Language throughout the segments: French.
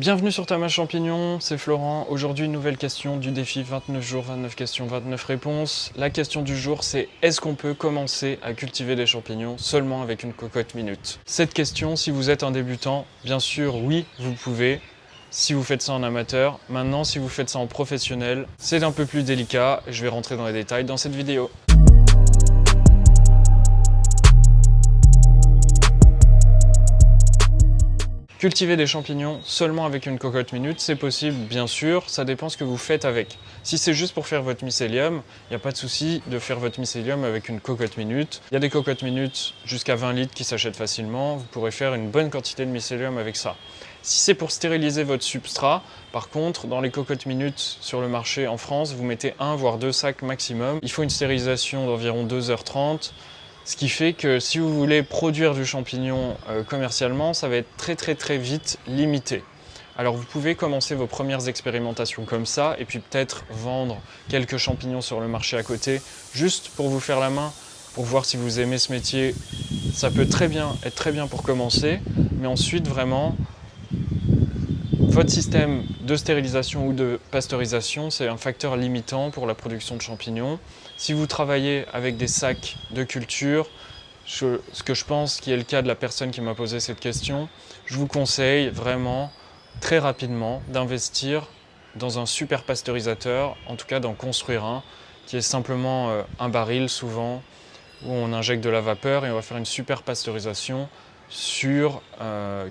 Bienvenue sur Tamas Champignon, c'est Florent. Aujourd'hui, une nouvelle question du défi 29 jours, 29 questions, 29 réponses. La question du jour, c'est est-ce qu'on peut commencer à cultiver des champignons seulement avec une cocotte minute? Cette question, si vous êtes un débutant, bien sûr, oui, vous pouvez. Si vous faites ça en amateur, maintenant, si vous faites ça en professionnel, c'est un peu plus délicat. Je vais rentrer dans les détails dans cette vidéo. Cultiver des champignons seulement avec une cocotte minute, c'est possible, bien sûr, ça dépend ce que vous faites avec. Si c'est juste pour faire votre mycélium, il n'y a pas de souci de faire votre mycélium avec une cocotte minute. Il y a des cocottes minutes jusqu'à 20 litres qui s'achètent facilement, vous pourrez faire une bonne quantité de mycélium avec ça. Si c'est pour stériliser votre substrat, par contre, dans les cocottes minutes sur le marché en France, vous mettez 1 voire 2 sacs maximum. Il faut une stérilisation d'environ 2h30. Ce qui fait que si vous voulez produire du champignon commercialement, ça va être très vite limité. Alors vous pouvez commencer vos premières expérimentations comme ça et puis peut-être vendre quelques champignons sur le marché à côté, juste pour vous faire la main, pour voir si vous aimez ce métier. Ça peut être très bien pour commencer, mais ensuite vraiment, votre système de stérilisation ou de pasteurisation, c'est un facteur limitant pour la production de champignons. Si vous travaillez avec des sacs de culture, ce que je pense qui est le cas de la personne qui m'a posé cette question, je vous conseille vraiment très rapidement d'investir dans un super pasteurisateur, en tout cas d'en construire un, qui est simplement un baril souvent, où on injecte de la vapeur et on va faire une super pasteurisation sur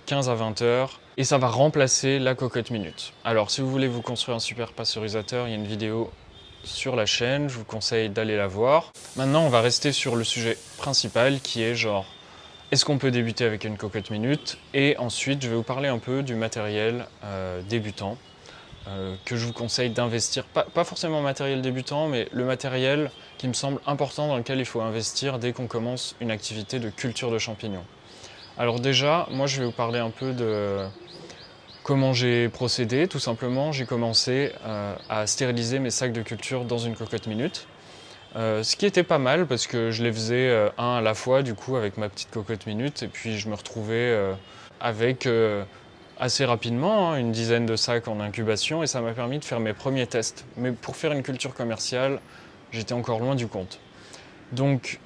15 à 20 heures et ça va remplacer la cocotte minute. Alors si vous voulez vous construire un super pasteurisateur, il y a une vidéo sur la chaîne, je vous conseille d'aller la voir. Maintenant on va rester sur le sujet principal qui est genre est-ce qu'on peut débuter avec une cocotte minute, et ensuite je vais vous parler un peu du matériel débutant que je vous conseille d'investir, pas forcément matériel débutant, mais le matériel qui me semble important dans lequel il faut investir dès qu'on commence une activité de culture de champignons. Alors déjà, moi je vais vous parler un peu de comment j'ai procédé. Tout simplement, j'ai commencé à stériliser mes sacs de culture dans une cocotte minute. Ce qui était pas mal parce que je les faisais un à la fois du coup avec ma petite cocotte minute, et puis je me retrouvais avec assez rapidement une dizaine de sacs en incubation, et ça m'a permis de faire mes premiers tests. Mais pour faire une culture commerciale, j'étais encore loin du compte. Donc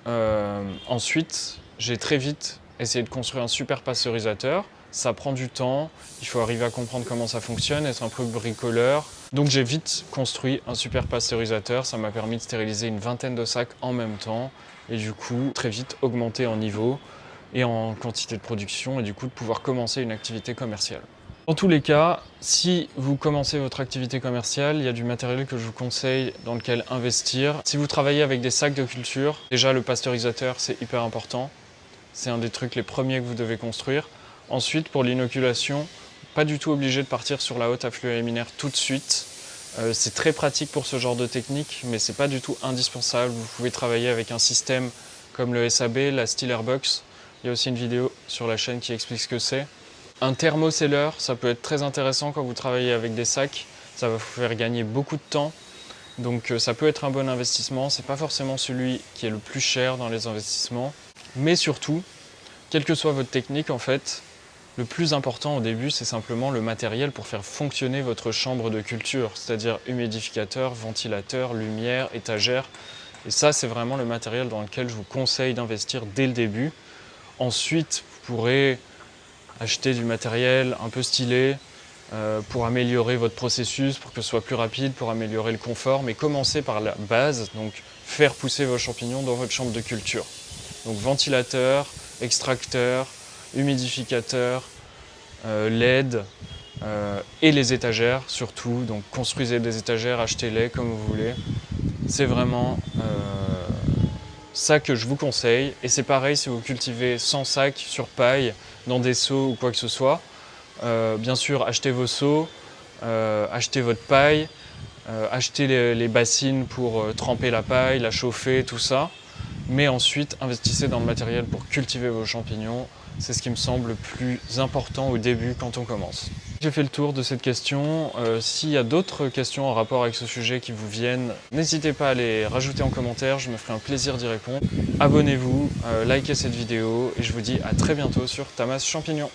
ensuite, j'ai très vite essayé de construire un super pasteurisateur. Ça prend du temps, il faut arriver à comprendre comment ça fonctionne, être un peu bricoleur. Donc j'ai vite construit un super pasteurisateur, ça m'a permis de stériliser une vingtaine de sacs en même temps, et du coup très vite augmenter en niveau et en quantité de production, et du coup de pouvoir commencer une activité commerciale. Dans tous les cas, si vous commencez votre activité commerciale, il y a du matériel que je vous conseille dans lequel investir. Si vous travaillez avec des sacs de culture, déjà le pasteurisateur c'est hyper important. C'est un des trucs les premiers que vous devez construire. Ensuite, pour l'inoculation, pas du tout obligé de partir sur la haute affluent laminaire tout de suite. C'est très pratique pour ce genre de technique, mais c'est pas du tout indispensable. Vous pouvez travailler avec un système comme le SAB, la Steel Airbox. Il y a aussi une vidéo sur la chaîne qui explique ce que c'est. Un thermoseller, ça peut être très intéressant quand vous travaillez avec des sacs. Ça va vous faire gagner beaucoup de temps. Donc ça peut être un bon investissement. C'est pas forcément celui qui est le plus cher dans les investissements. Mais surtout, quelle que soit votre technique, en fait, le plus important au début, c'est simplement le matériel pour faire fonctionner votre chambre de culture, c'est-à-dire humidificateur, ventilateur, lumière, étagère. Et ça, c'est vraiment le matériel dans lequel je vous conseille d'investir dès le début. Ensuite, vous pourrez acheter du matériel un peu stylé pour améliorer votre processus, pour que ce soit plus rapide, pour améliorer le confort. Mais commencez par la base, donc faire pousser vos champignons dans votre chambre de culture. Donc ventilateur, extracteur, humidificateur, LED et les étagères surtout. Donc construisez des étagères, achetez-les comme vous voulez. C'est vraiment ça que je vous conseille. Et c'est pareil si vous cultivez 100 sacs sur paille, dans des seaux ou quoi que ce soit. Bien sûr, achetez vos seaux, achetez votre paille, achetez les bassines pour tremper la paille, la chauffer, tout ça. Mais ensuite, investissez dans le matériel pour cultiver vos champignons. C'est ce qui me semble le plus important au début quand on commence. J'ai fait le tour de cette question. S'il y a d'autres questions en rapport avec ce sujet qui vous viennent, n'hésitez pas à les rajouter en commentaire, je me ferai un plaisir d'y répondre. Abonnez-vous, likez cette vidéo et je vous dis à très bientôt sur Tamas Champignon.